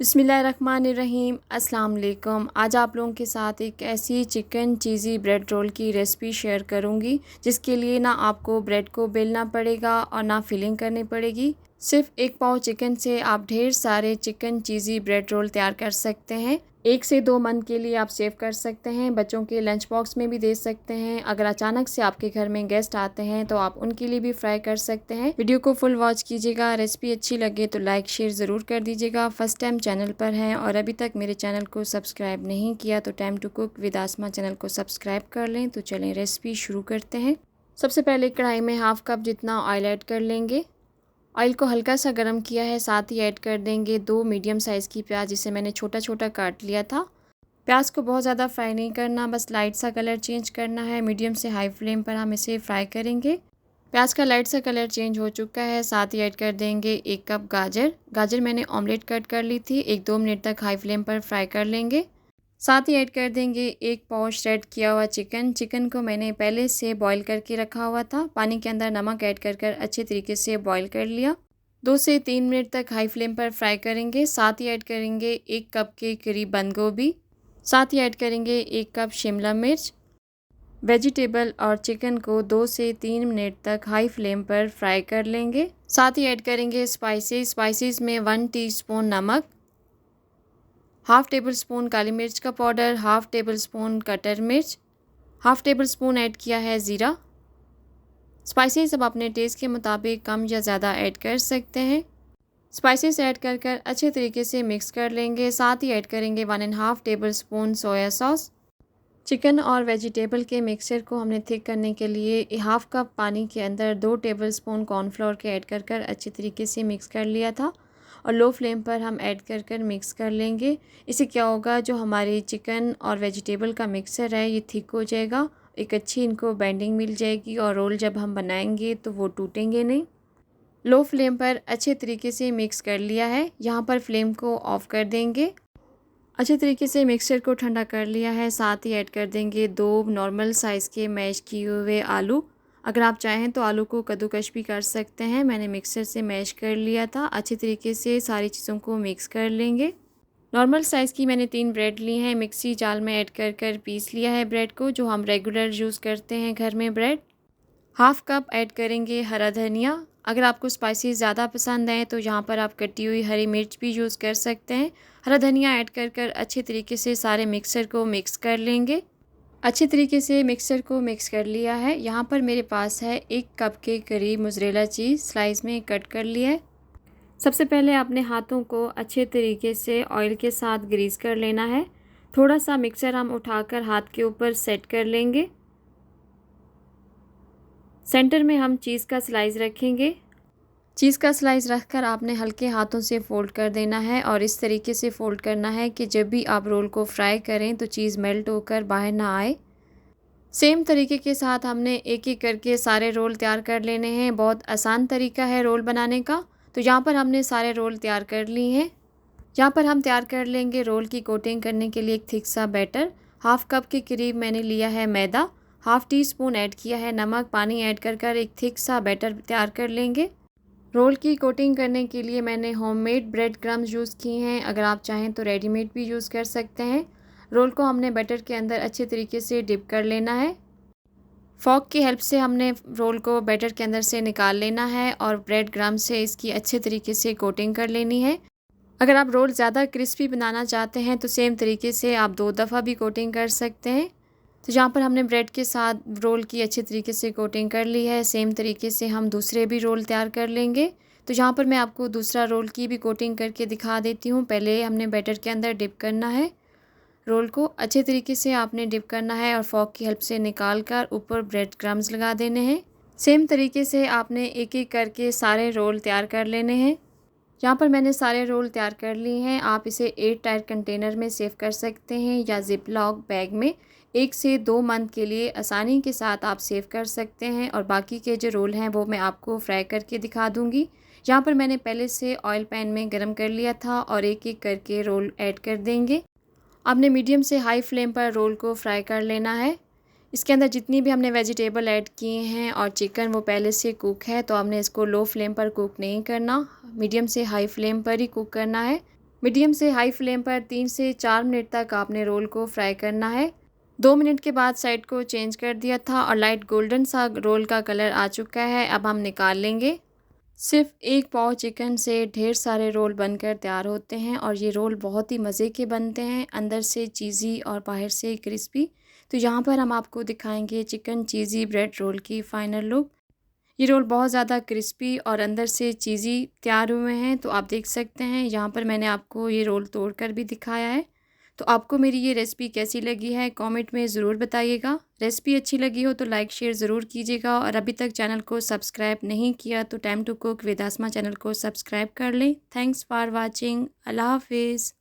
बिस्मिल्लाहिर्रहमानिर्रहीम। अस्सलाम वालेकुम। आज आप लोगों के साथ एक ऐसी चिकन चीज़ी ब्रेड रोल की रेसिपी शेयर करूंगी जिसके लिए ना आपको ब्रेड को बेलना पड़ेगा और ना फिलिंग करनी पड़ेगी। सिर्फ एक पाव चिकन से आप ढेर सारे चिकन चीज़ी ब्रेड रोल तैयार कर सकते हैं। 1 से 2 मंथ के लिए आप सेव कर सकते हैं। बच्चों के लंच बॉक्स में भी दे सकते हैं। अगर अचानक से आपके घर में गेस्ट आते हैं तो आप उनके लिए भी फ्राई कर सकते हैं। वीडियो को फुल वॉच कीजिएगा। रेसिपी अच्छी लगे तो लाइक शेयर ज़रूर कर दीजिएगा। फर्स्ट टाइम चैनल पर हैं और अभी तक मेरे चैनल को सब्सक्राइब नहीं किया तो time to cook with Asma channel को सब्सक्राइब कर लें। तो चलें रेसिपी शुरू करते हैं। सबसे पहले कढ़ाई में हाफ़ कप जितना ऑयल ऐड कर लेंगे। ऑयल को हल्का सा गर्म किया है, साथ ही ऐड कर देंगे 2 मीडियम साइज़ की प्याज जिसे मैंने छोटा छोटा काट लिया था। प्याज को बहुत ज़्यादा फ्राई नहीं करना, बस लाइट सा कलर चेंज करना है। मीडियम से हाई फ्लेम पर हम इसे फ्राई करेंगे। प्याज का लाइट सा कलर चेंज हो चुका है, साथ ही ऐड कर देंगे 1 कप गाजर मैंने ऑमलेट कट कर ली थी। 1-2 मिनट तक हाई फ्लेम पर फ्राई कर लेंगे। साथ ही ऐड कर देंगे 1 पाव श्रेड किया हुआ चिकन को मैंने पहले से बॉईल करके रखा हुआ था। पानी के अंदर नमक ऐड कर अच्छे तरीके से बॉईल कर लिया। 2 से 3 मिनट तक हाई फ्लेम पर फ्राई करेंगे। साथ ही ऐड करेंगे 1 कप के करीब बंद गोभी। साथ ही ऐड करेंगे 1 कप शिमला मिर्च। वेजिटेबल और चिकन को 2 से 3 मिनट तक हाई फ्लेम पर फ्राई कर लेंगे। साथ ही ऐड करेंगे स्पाइसेस में 1 टीस्पून नमक, हाफ़ टेबल स्पून काली मिर्च का powder, half table spoon cutter मिर्च, हाफ़ टेबल स्पून ऐड किया है ज़ीरा। स्पाइसेस अब अपने टेस्ट के मुताबिक कम या ज़्यादा ऐड कर सकते हैं। स्पाइसेस ऐड कर अच्छे तरीके से मिक्स कर लेंगे। साथ ही ऐड करेंगे 1.5 table spoon soya sauce. Chicken और वेजिटेबल के मिक्सचर को हमने थिक करने के लिए हाफ़ कप पानी के अंदर 2 टेबल स्पून कॉर्नफ्लोर के ऐड कर अच्छे तरीके से मिक्स कर लिया था और लो फ्लेम पर हम ऐड कर मिक्स कर लेंगे। इससे क्या होगा, जो हमारी चिकन और वेजिटेबल का मिक्सचर है ये थिक हो जाएगा, एक अच्छी इनको बेंडिंग मिल जाएगी और रोल जब हम बनाएंगे तो वो टूटेंगे नहीं। लो फ्लेम पर अच्छे तरीके से मिक्स कर लिया है। यहाँ पर फ्लेम को ऑफ़ कर देंगे। अच्छे तरीके से मिक्सचर को ठंडा कर लिया है। साथ ही ऐड कर देंगे 2 नॉर्मल साइज़ के मैश किए हुए आलू। अगर आप चाहें तो आलू को कद्दूकश भी कर सकते हैं। मैंने मिक्सर से मैश कर लिया था। अच्छे तरीके से सारी चीज़ों को मिक्स कर लेंगे। नॉर्मल साइज़ की मैंने 3 ब्रेड ली हैं। मिक्सी जार में ऐड कर पीस लिया है ब्रेड को, जो हम रेगुलर यूज़ करते हैं घर में ब्रेड। हाफ़ कप ऐड करेंगे हरा धनिया। अगर आपको स्पाइसेस ज़्यादा पसंद हैं तो यहाँ पर आप कटी हुई हरी मिर्च भी यूज़ कर सकते हैं। हरा धनिया ऐड कर अच्छे तरीके से सारे मिक्सर को मिक्स कर लेंगे। अच्छे तरीके से मिक्सर को मिक्स कर लिया है। यहाँ पर मेरे पास है 1 कप के करीब मोज़रेला चीज़ स्लाइस में कट कर लिया है। सबसे पहले अपने हाथों को अच्छे तरीके से ऑयल के साथ ग्रीस कर लेना है। थोड़ा सा मिक्सर हम उठाकर हाथ के ऊपर सेट कर लेंगे। सेंटर में हम चीज़ का स्लाइस रखेंगे। चीज़ का स्लाइस रखकर आपने हल्के हाथों से फ़ोल्ड कर देना है और इस तरीके से फ़ोल्ड करना है कि जब भी आप रोल को फ्राई करें तो चीज़ मेल्ट होकर बाहर ना आए। सेम तरीके के साथ हमने एक एक करके सारे रोल तैयार कर लेने हैं। बहुत आसान तरीका है रोल बनाने का। तो यहाँ पर हमने सारे रोल तैयार कर लिए हैं। यहाँ पर हम तैयार कर लेंगे रोल की कोटिंग करने के लिए एक थिक सा बैटर। हाफ़ कप के करीब मैंने लिया है मैदा, हाफ़ टी स्पून ऐड किया है नमक। पानी ऐड कर एक थिक सा बैटर तैयार कर लेंगे। रोल की कोटिंग करने के लिए मैंने होममेड ब्रेड क्रम्स यूज़ किए हैं। अगर आप चाहें तो रेडीमेड भी यूज़ कर सकते हैं। रोल को हमने बैटर के अंदर अच्छे तरीके से डिप कर लेना है। फॉर्क की हेल्प से हमने रोल को बैटर के अंदर से निकाल लेना है और ब्रेड क्रम्स से इसकी अच्छे तरीके से कोटिंग कर लेनी है। अगर आप रोल ज़्यादा क्रिस्पी बनाना चाहते हैं तो सेम तरीके से आप 2 दफ़ा भी कोटिंग कर सकते हैं। तो यहाँ पर हमने ब्रेड के साथ रोल की अच्छे तरीके से कोटिंग कर ली है। सेम तरीके से हम दूसरे भी रोल तैयार कर लेंगे। तो यहाँ पर मैं आपको दूसरा रोल की भी कोटिंग करके दिखा देती हूँ। पहले हमने बैटर के अंदर डिप करना है। रोल को अच्छे तरीके से आपने डिप करना है और फॉर्क की हेल्प से निकाल कर ऊपर ब्रेड क्रम्स लगा देने हैं। सेम तरीके से आपने एक एक करके सारे रोल तैयार कर लेने हैं। यहाँ पर मैंने सारे रोल तैयार कर लिए हैं। आप इसे एयर टाइट कंटेनर में सेव कर सकते हैं या जिप लॉक बैग में 1 से 2 मंथ के लिए आसानी के साथ आप सेव कर सकते हैं। और बाकी के जो रोल हैं वो मैं आपको फ्राई करके दिखा दूँगी। यहाँ पर मैंने पहले से ऑयल पैन में गरम कर लिया था और एक एक करके रोल ऐड कर देंगे। आपने मीडियम से हाई फ्लेम पर रोल को फ्राई कर लेना है। इसके अंदर जितनी भी हमने वेजिटेबल ऐड किए हैं और चिकन वो पहले से कुक है, तो हमने इसको लो फ्लेम पर कुक नहीं करना, मीडियम से हाई फ्लेम पर ही कुक करना है। मीडियम से हाई फ्लेम पर 3 से 4 मिनट तक आपने रोल को फ्राई करना है। 2 मिनट के बाद साइड को चेंज कर दिया था और लाइट गोल्डन सा रोल का कलर आ चुका है। अब हम निकाल लेंगे। सिर्फ एक पाव चिकन से ढेर सारे रोल बनकर तैयार होते हैं और ये रोल बहुत ही मज़े के बनते हैं, अंदर से चीज़ी और बाहर से क्रिस्पी। तो यहाँ पर हम आपको दिखाएंगे चिकन चीज़ी ब्रेड रोल की फ़ाइनल लुक। ये रोल बहुत ज़्यादा क्रिस्पी और अंदर से चीज़ी तैयार हुए हैं, तो आप देख सकते हैं यहाँ पर मैंने आपको ये रोल तोड़कर भी दिखाया है। तो आपको मेरी ये रेसिपी कैसी लगी है कमेंट में ज़रूर बताइएगा। रेसिपी अच्छी लगी हो तो लाइक शेयर ज़रूर कीजिएगा और अभी तक चैनल को सब्सक्राइब नहीं किया तो time to cook with Asma channel को सब्सक्राइब कर लें। Thanks for watching. अल्लाह हाफिज़।